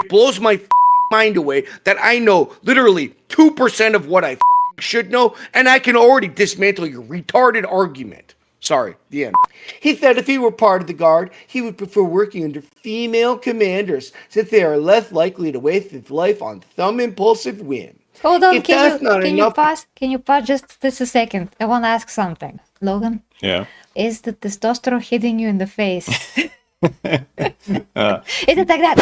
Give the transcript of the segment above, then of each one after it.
blows my mind away that I know literally 2% of what I should know, and I can already dismantle your retarded argument. Sorry, the end. He said if he were part of the Guard, he would prefer working under female commanders, since they are less likely to waste his life on some impulsive whim. Hold on, If that's not can enough, you pause just a second? I want to ask something. Logan? Yeah. Is the testosterone hitting you in the face? Is it like that?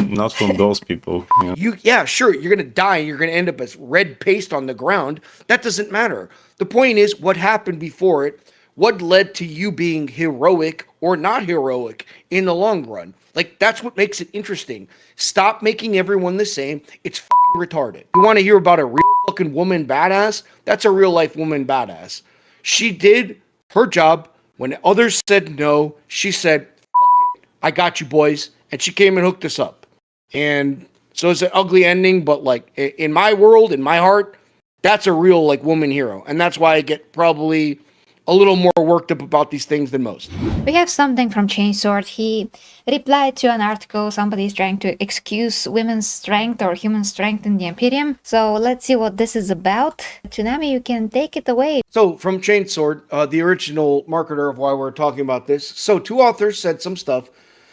Not from those people. Yeah, sure, you're gonna die and you're gonna end up as red paste on the ground. That doesn't matter. The point is what happened before it, what led to you being heroic or not heroic in the long run. Like, that's what makes it interesting. Stop making everyone the same. It's retarded. You want to hear about a real fucking woman badass? That's a real life woman badass. She did her job. When others said no, she said, "Fuck it. I got you, boys." And she came and hooked us up. And so it's an ugly ending, but like in my world, in my heart, that's a real like woman hero. And that's why I get probably a little more worked up about these things than most. We have something from Chainsword. He replied to an article. Somebody is trying to excuse women's strength or human strength in the Imperium. So let's see what this is about. Tsunami, you can take it away. So from Chainsword, the original marketer of why we're talking about this. So two authors said some stuff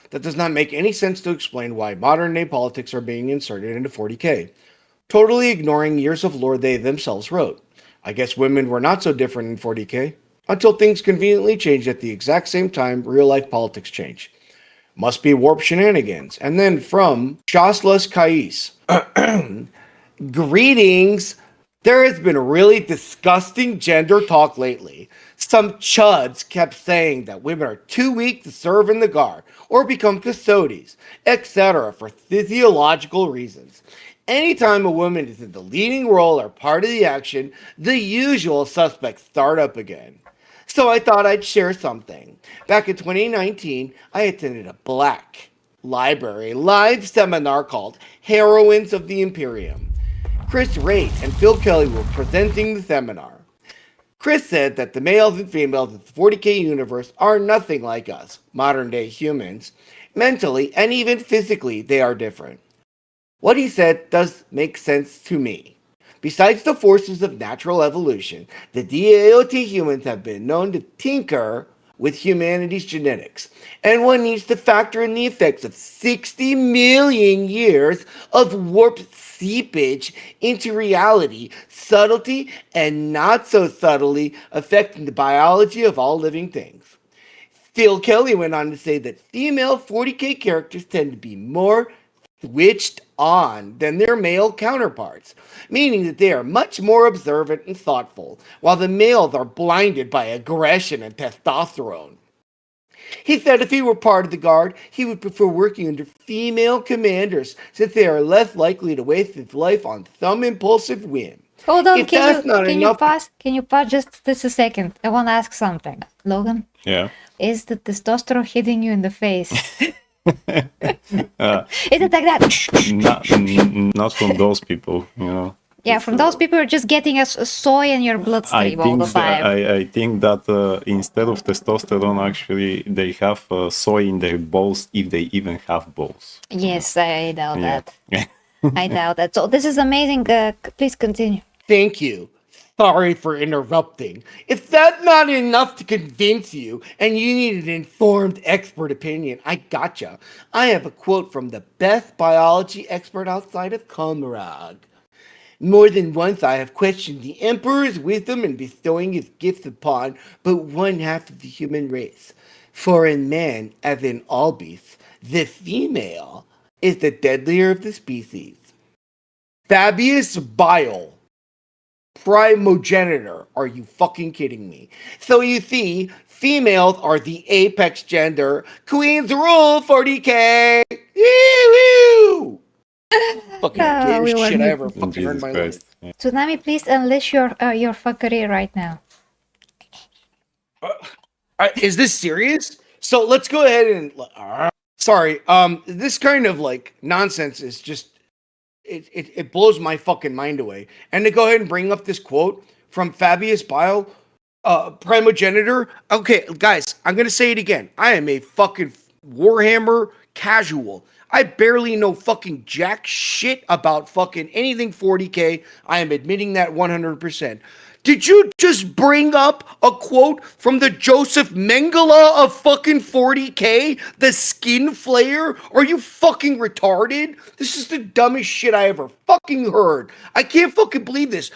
that does not make any sense to explain why modern day politics are being inserted into 40K, totally ignoring years of lore they themselves wrote. I guess women were not so different in 40K. Until things conveniently change at the exact same time real-life politics change. Must be warp shenanigans. And then from Shaslas Kais. Greetings. There has been really disgusting gender talk lately. Some chuds kept saying that women are too weak to serve in the Guard or become custodies, etc. for physiological reasons. Anytime a woman is in the leading role or part of the action, the usual suspects start up again. So I thought I'd share something. Back in 2019, I attended a Black Library live seminar called Heroines of the Imperium. Chris Raitt and Phil Kelly were presenting the seminar. Chris said that the males and females of the 40K universe are nothing like us, modern day humans. Mentally and even physically, they are different. What he said does make sense to me. Besides the forces of natural evolution, the DAOT humans have been known to tinker with humanity's genetics, and one needs to factor in the effects of 60 million years of warped seepage into reality, subtlety, and not so subtly affecting the biology of all living things. Phil Kelly went on to say that female 40K characters tend to be more switched on than their male counterparts, meaning that they are much more observant and thoughtful, while the males are blinded by aggression and testosterone. He said if he were part of the Guard, he would prefer working under female commanders, since they are less likely to waste his life on some impulsive whim. Hold on, If that's not enough, can you pause just a second? I want to ask something. Logan? Yeah. Is the testosterone hitting you in the face? Is it like that? Not from those people, you know. Yeah, from those people who are just getting a soy in your bloodstream all the time. I think that instead of testosterone, actually, they have soy in their balls, if they even have balls. Yes, I doubt that. Yeah. I doubt that. So this is amazing. Please continue. Thank you. Sorry for interrupting. If that's not enough to convince you and you need an informed expert opinion, I gotcha. I have a quote from the best biology expert outside of Comrade. More than once I have questioned the Emperor's wisdom in bestowing his gifts upon but one half of the human race. For in man, as in all beasts, the female is the deadlier of the species. Fabius Bile. Primogenitor. Are you fucking kidding me? So you see, females are the apex gender. Queens rule 40K. Woo! Fucking gayest shit I ever fucking heard in my life. Tsunami, please unleash your fuckery right now. Is this serious? So let's go ahead and sorry. This kind of like nonsense is just it blows my fucking mind away. And to go ahead and bring up this quote from Fabius Bile, Primogenitor. Okay, guys, I'm gonna say it again. I am a fucking Warhammer casual. I barely know fucking jack shit about fucking anything 40K. I am admitting that 100%. Did you just bring up a quote from the Joseph Mengele of fucking 40K? The skin flayer? Are you fucking retarded? This is the dumbest shit I ever fucking heard. I can't fucking believe this.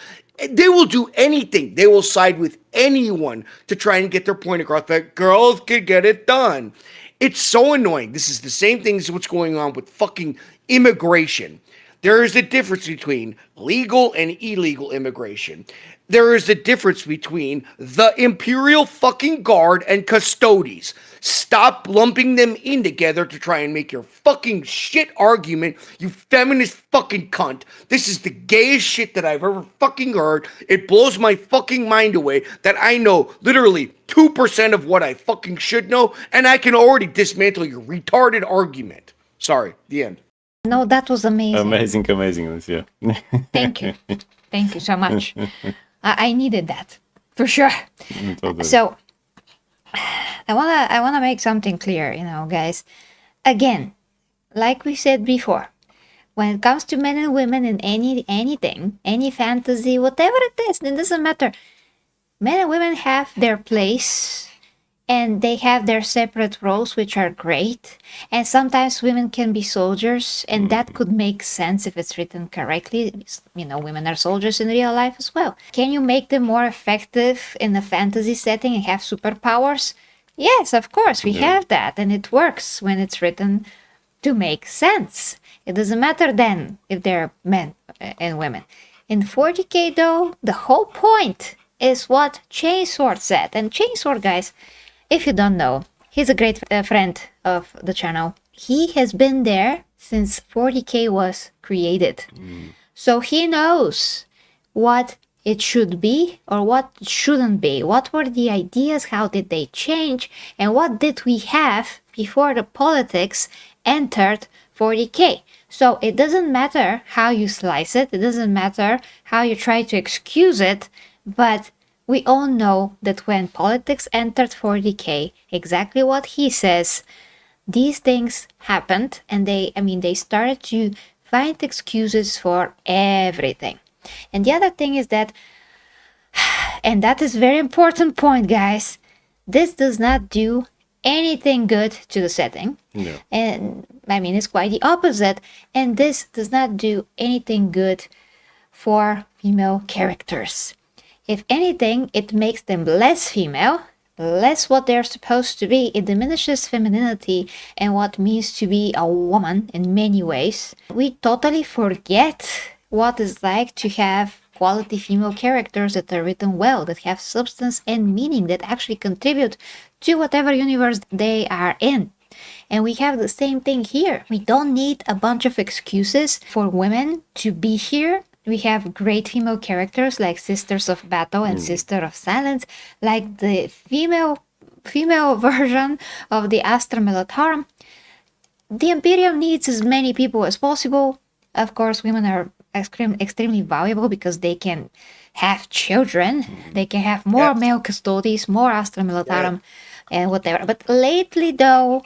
They will do anything. They will side with anyone to try and get their point across that girls can get it done. It's so annoying. This is the same thing as what's going on with fucking immigration. There is a difference between legal and illegal immigration. There is a difference between the Imperial fucking Guard and custodies. Stop lumping them in together to try and make your fucking shit argument, you feminist fucking cunt. This is the gayest shit that I've ever fucking heard. It blows my fucking mind away that I know literally 2% of what I fucking should know, and I can already dismantle your retarded argument. Sorry, the end. No, that was amazing. Amazingness, yeah. Thank you. Thank you so much. I needed that for sure. Totally. So I wanna make something clear, guys. Again, like we said before, when it comes to men and women in anything, any fantasy, whatever it is, it doesn't matter. Men and women have their place and they have their separate roles, which are great. And sometimes women can be soldiers, and that could make sense if it's written correctly. Women are soldiers in real life as well. Can you make them more effective in a fantasy setting and have superpowers? Yes, of course, we have that, and it works when it's written to make sense. It doesn't matter then if they're men and women. In 40K, though, the whole point is what Chainsword said. And Chainsword, guys, if you don't know, he's a great friend of the channel. He has been there since 40K was created. So he knows what it should be or what it shouldn't be. What were the ideas? How did they change? And what did we have before the politics entered 40K? So it doesn't matter how you slice it. It doesn't matter how you try to excuse it. But we all know that when politics entered 40K, exactly what he says, these things happened, and they started to find excuses for everything. And the other thing is that, and that is very important point, guys, this does not do anything good to the setting. No. And it's quite the opposite. And this does not do anything good for female characters. If anything, it makes them less female, less what they're supposed to be. It diminishes femininity and what means to be a woman in many ways. We totally forget what it's like to have quality female characters that are written well, that have substance and meaning, that actually contribute to whatever universe they are in. And we have the same thing here. We don't need a bunch of excuses for women to be here. We have great female characters like Sisters of Battle and Sister of Silence, like the female version of the Astra Militarum. The Imperium needs as many people as possible. Of course, women are extremely valuable because they can have children. They can have more male custodies, more Astra Militarum, and whatever. But lately, though,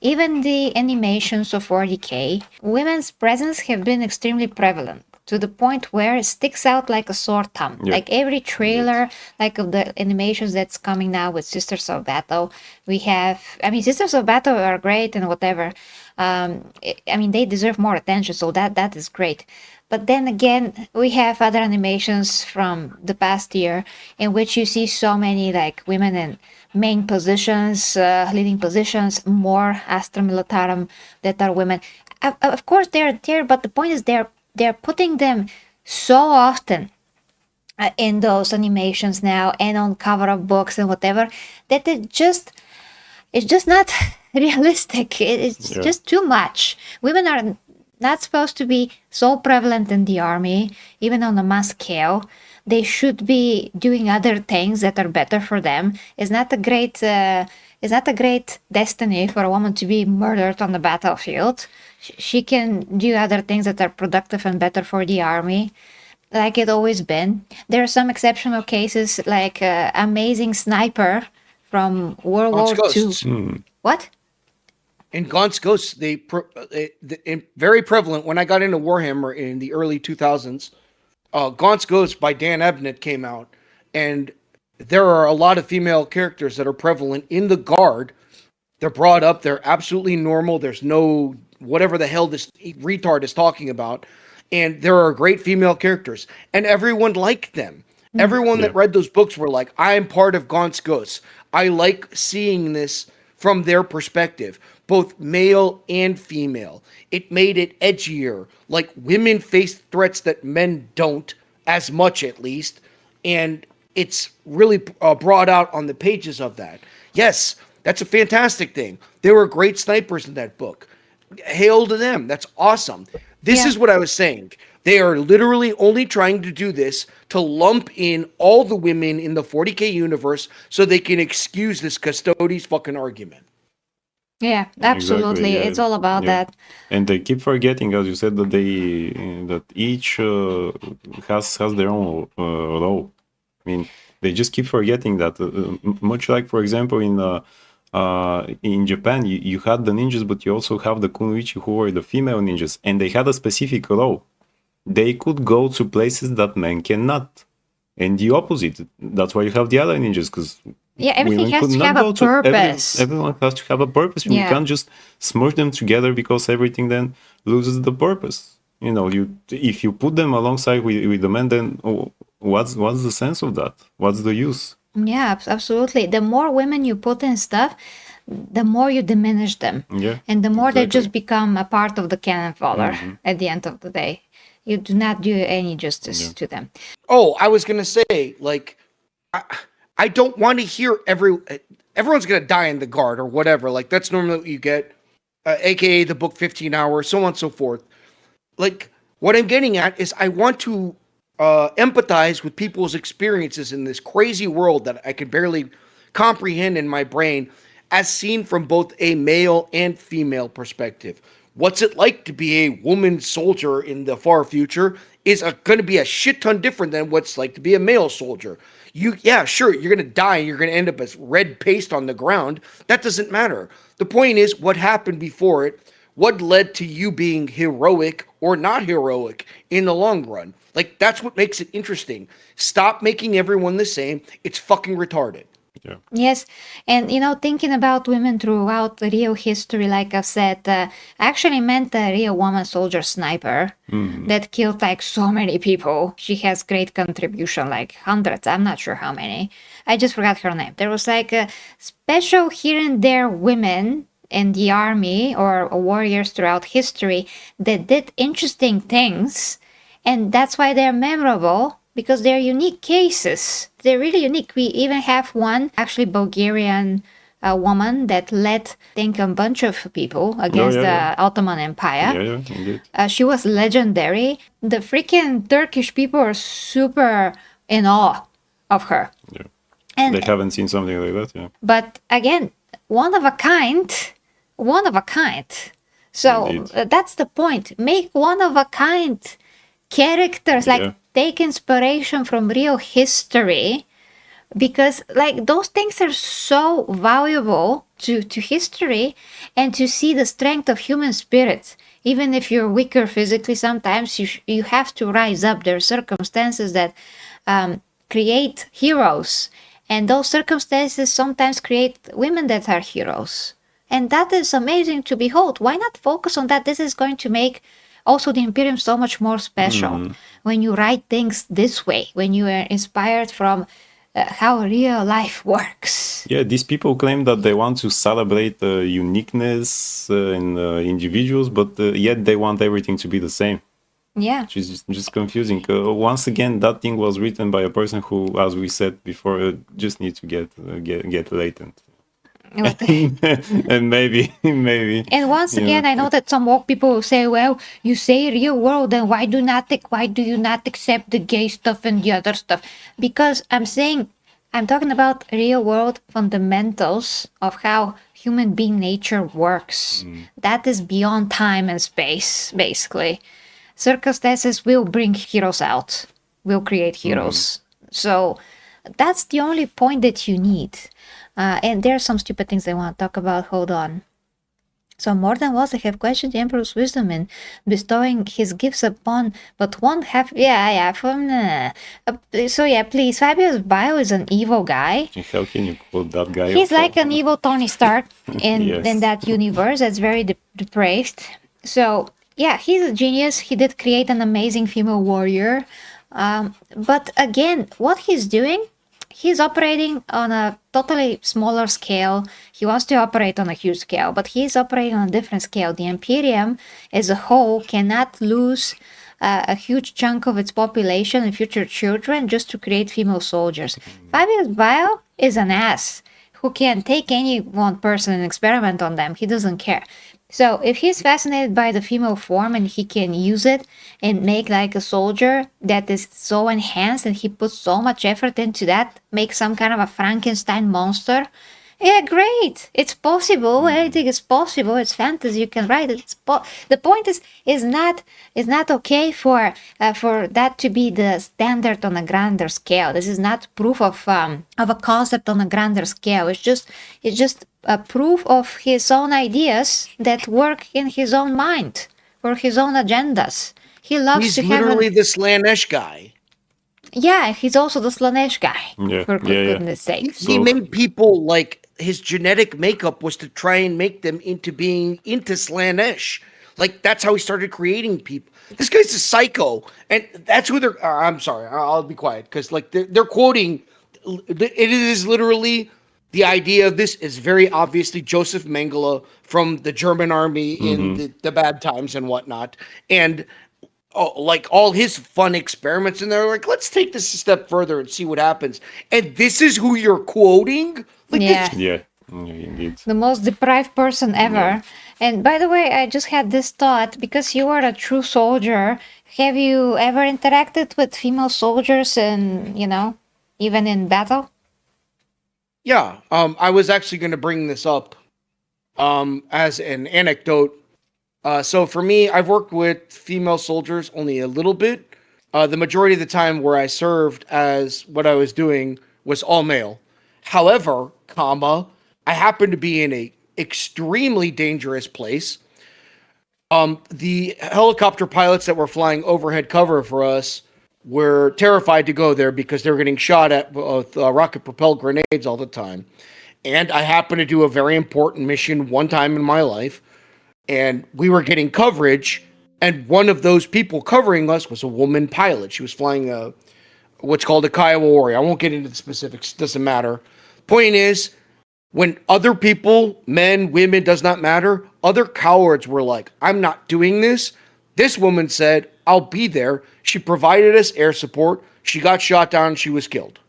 even the animations of 40K, women's presence have been extremely prevalent, to the point where it sticks out like a sore thumb. Like every trailer, like of the animations that's coming now with Sisters of Battle, we have, Sisters of Battle are great and whatever. They deserve more attention, so that is great. But then again, we have other animations from the past year in which you see so many like women in main positions, leading positions, more Astra Militarum that are women. Of course they're there, but the point is they're putting them so often in those animations now and on cover of books and whatever that it's just not realistic. It's just too much. Women are not supposed to be so prevalent in the army, even on a mass scale. They should be doing other things that are better for them. It's not a great destiny for a woman to be murdered on the battlefield. She can do other things that are productive and better for the army, like it always been. There are some exceptional cases, like Amazing Sniper from World War II. What? In Gaunt's Ghosts, very prevalent when I got into Warhammer in the early 2000s. Gaunt's Ghosts by Dan Abnett came out, and there are a lot of female characters that are prevalent in the Guard. They're brought up, they're absolutely normal. There's no whatever the hell this retard is talking about. And there are great female characters, and everyone liked them. Everyone that read those books were like, I am part of Gaunt's Ghosts. I like seeing this from their perspective, both male and female. It made it edgier. Like, women face threats that men don't, as much at least. And it's really brought out on the pages of that. Yes, that's a fantastic thing. There were great snipers in that book. Hail to them. That's awesome. This is what I was saying. They are literally only trying to do this to lump in all the women in the 40K universe so they can excuse this Custodes fucking argument. Yeah, absolutely. Exactly, yeah, It's all about that. And they keep forgetting, as you said, that each has their own role. I mean, they just keep forgetting that. Much like, for example, in Japan, you had the ninjas, but you also have the kunoichi, who were the female ninjas, and they had a specific role. They could go to places that men cannot, and the opposite. That's why you have the other ninjas, because everything has to have a purpose. Everyone has to have a purpose. You can't just smurge them together, because everything then loses the purpose. You know, if you put them alongside with the men, then what's the sense of that? What's the use? Yeah, absolutely. The more women you put in stuff, the more you diminish them. Yeah, and the more they just become a part of the cannon fodder at the end of the day. You do not do any justice to them. Oh, I was going to say, like, I don't want to hear everyone's going to die in the Guard or whatever. Like, that's normally what you get, aka the book 15 hours, so on and so forth. Like, what I'm getting at is I want to empathize with people's experiences in this crazy world that I can barely comprehend in my brain, as seen from both a male and female perspective. What's it like to be a woman soldier in the far future is going to be a shit ton different than what's like to be a male soldier. Sure, you're going to die and you're going to end up as red paste on the ground. That doesn't matter. The point is what happened before it, what led to you being heroic or not heroic in the long run. Like, that's what makes it interesting. Stop making everyone the same. It's fucking retarded. Yeah. Yes, and thinking about women throughout real history, like I've said, I actually meant a real woman soldier sniper that killed like so many people. She has great contribution, like hundreds. I'm not sure how many. I just forgot her name. There was like a special here and there women in the army or warriors throughout history that did interesting things, and that's why they're memorable. Because they're unique cases. They're really unique. We even have one, actually Bulgarian woman that led, I think, a bunch of people against the Ottoman Empire. Yeah, indeed. She was legendary. The freaking Turkish people are super in awe of her. Yeah. And they haven't seen something like that, yeah. But again, one of a kind. So that's the point. Make one of a kind characters, like take inspiration from real history, because like those things are so valuable to history, and to see the strength of human spirit. Even if you're weaker physically, sometimes you have to rise up. There are circumstances that create heroes, and those circumstances sometimes create women that are heroes, and that is amazing to behold. Why not focus on that? This is going to make also the Imperium so much more special when you write things this way, when you are inspired from how real life works. Yeah, these people claim that they want to celebrate uniqueness in individuals, but yet they want everything to be the same. Yeah. Which is just confusing. Once again, that thing was written by a person who, as we said before, just needs to get latent. And maybe. And once again, I know that some woke people will say, well, you say real world, then why do you not accept the gay stuff and the other stuff? Because I'm talking about real world fundamentals of how human being nature works. That is beyond time and space, basically. Circumstances will bring heroes out, will create heroes. So that's the only point that you need. And there are some stupid things I want to talk about. Hold on. So more than once they have questioned the emperor's wisdom in bestowing his gifts upon, but won't have. So yeah, please, Fabius Bio is an evil guy. And how can you call that guy? He's like an evil Tony Stark in Yes. that universe. That's very depraved. So yeah, he's a genius. He did create an amazing female warrior. But again, what he's doing, he's operating on a totally smaller scale. He wants to operate on a huge scale, but he's operating on a different scale. The Imperium as a whole cannot lose a huge chunk of its population and future children just to create female soldiers. Fabius Bio is an ass who can take any one person and experiment on them. He doesn't care. So if he's fascinated by the female form and he can use it and make like a soldier that is so enhanced and he puts so much effort into that, make some kind of a Frankenstein monster, yeah, great. It's possible. Anything is possible. It's fantasy. You can write it. The point is not okay for that to be the standard on a grander scale. This is not proof of a concept on a grander scale. It's just a proof of his own ideas that work in his own mind for his own agendas. He loves He's to have literally the Slanesh guy. yeah. He's also the Slanesh guy. Yeah, For yeah, yeah. goodness sake. He made people like his genetic makeup was to try and make them into being into Slanesh. Like that's how he started creating people. This guy's a psycho, and that's who they're. I'm sorry, I'll be quiet because like they're quoting. It is literally the idea of this is very obviously Joseph Mengele from the German army in the bad times and whatnot, and like all his fun experiments. And they're like, let's take this a step further and see what happens. And this is who you're quoting. Like, Yeah. Yeah, indeed. The most deprived person ever. And by the way, I just had this thought because you are a true soldier. Have you ever interacted with female soldiers and, even in battle? Yeah, I was actually going to bring this up as an anecdote. So for me, I've worked with female soldiers only a little bit. The majority of the time where I served as what I was doing was all male. However, I happened to be in a extremely dangerous place. The helicopter pilots that were flying overhead cover for us were terrified to go there because they were getting shot at with rocket-propelled grenades all the time. And I happened to do a very important mission one time in my life, and we were getting coverage, and one of those people covering us was a woman pilot. She was flying what's called a Kiowa Warrior. I won't get into the specifics, doesn't matter. Point is, when other people, men, women, does not matter, other cowards were like, I'm not doing this. This woman said, I'll be there. She provided us air support. She got shot down. She was killed.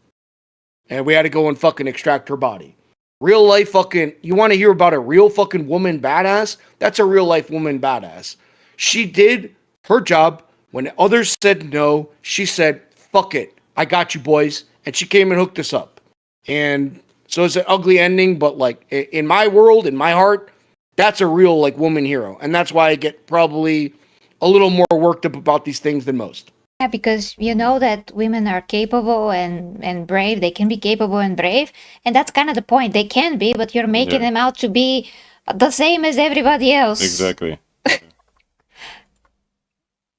And we had to go and fucking extract her body. Real life fucking, you want to hear about a real fucking woman badass? That's a real life woman badass. She did her job. When others said no, she said, fuck it. I got you boys. And she came and hooked us up. And so it's an ugly ending, but like in my world, in my heart, that's a real like woman hero. And that's why I get probably a little more worked up about these things than most. Yeah, because you know that women are capable and brave. They can be capable and brave. And that's kind of the point. They can be, but you're making them out to be the same as everybody else. Exactly.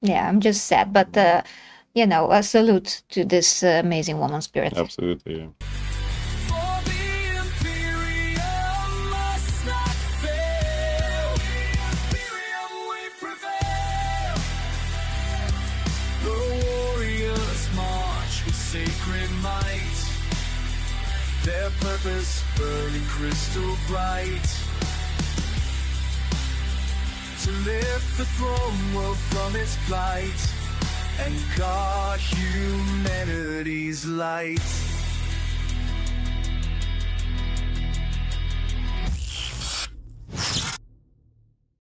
Yeah, I'm just sad. But, a salute to this amazing woman spirit. Absolutely. Yeah. For the imperium must not fail. Imperium we prevail. The warriors march with sacred might. Their purpose burning crystal bright. To lift the throne world from its plight and guard humanity's light.